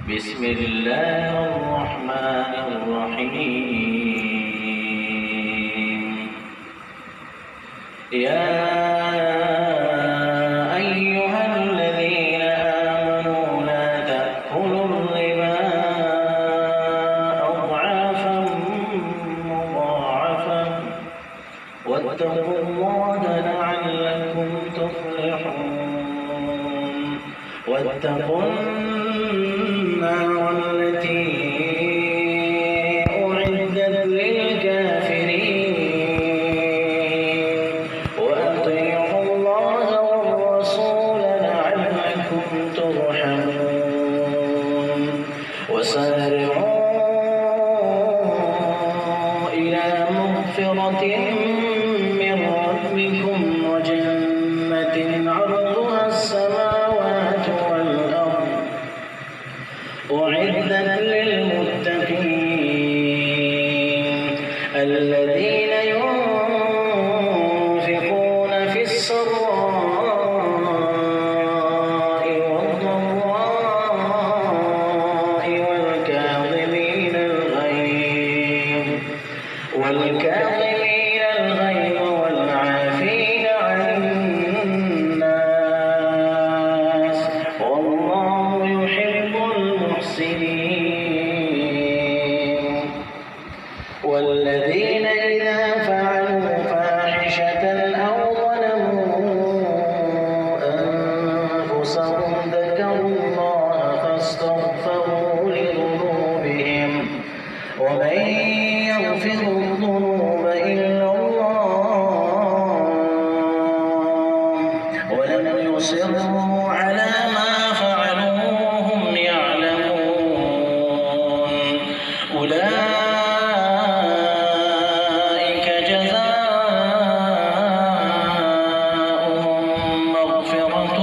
بسم الله الرحمن الرحيم. يا أيها الذين آمنوا لا تأكلوا الربا أضعافا مضاعفة واتقوا الله لعلكم تفلحون. واتقوا النار التي أعدت للكافرين وأطيعوا الله والرسول لعلكم ترحمون. وسارعوا إلى مغفرة من ربكم وجنة عرضها السماوات والأرض أعدت للمتقين الذين ينفقون في السراء والضراء والكاظمين الغيظ والعافين عن الناس والله يحب المحسنين. والذين إذا فعلوا فاحشة أو ظلموا أنفسهم ذكروا الله فاستغفروا لذنوبهم ومن يغفر الذنوب إلا الله ولم يصروا على ما فعلوا وهم يعلمون أولئك جزاؤهم مغفرة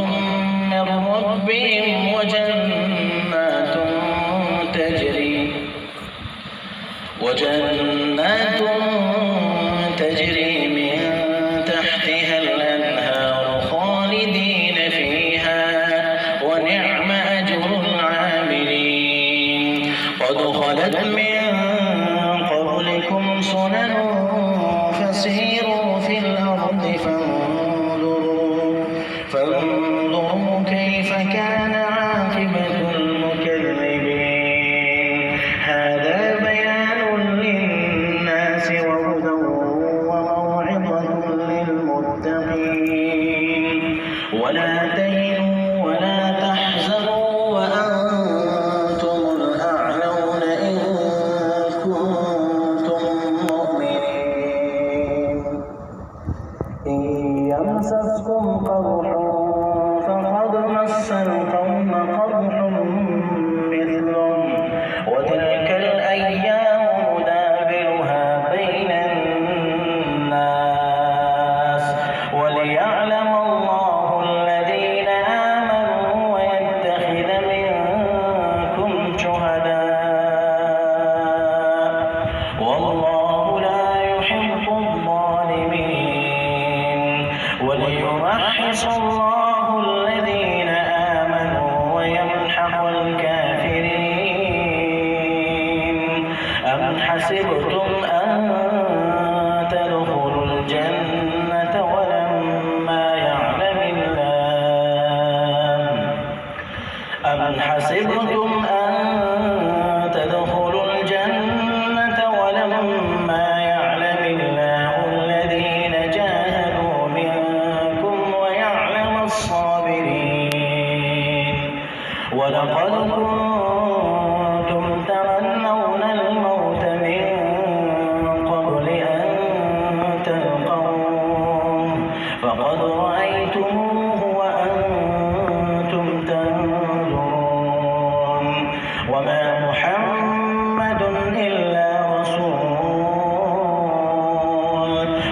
من ربهم وجنات تجري من تحتها الأنهار خالدين فيها ونعم أجر العاملين. قد خلت من قبلكم سنن فسيروا في الأرض فانظروا كيف كان عاقبة المكذبين. هذا بيان للناس وهدى وموعظة للمتقين. ولا تهنوا ولا تحزنوا وأنتم الأعلون إن كنتم مؤمنين. إن يمسسكم قرح فقد مس القوم قرح مثله وتلك الأيام نداولها بين الناس وليعلم الله الذين آمنوا ويتخذ منكم شهداء والله لا يحب الظالمين. وليمحص الله الذين آمنوا ويمحق الكافرين. أم حسبتم أن تدخلوا الجنة ولما يعلم الله أم حسبتم أن تدخلوا الجنة ولما يعلم الله الذين جاهدوا منكم ويعلم الصابرين. ولقد كنتم تمنون الموت من قبل أن تلقوه فقد رأيتموه وأنتم تنظرون. وما محمد إلا رسول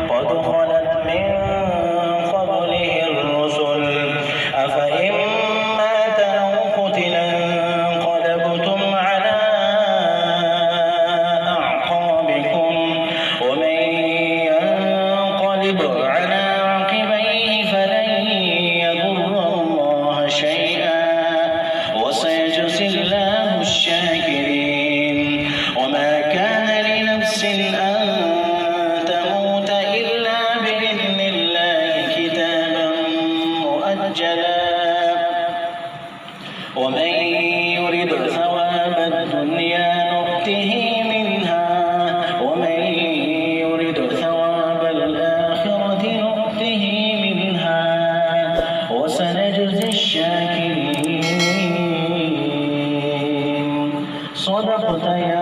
قد خلت من قبله الرسل أفإن مات أو قتل انقلبتم على أعقابكم ومن ينقلب على عقبيه فلن يضر ومن يرد ثواب الدنيا نؤته منها ومن يرد ثواب الآخرة نؤته منها وسنجزي الشاكرين. صدقت يا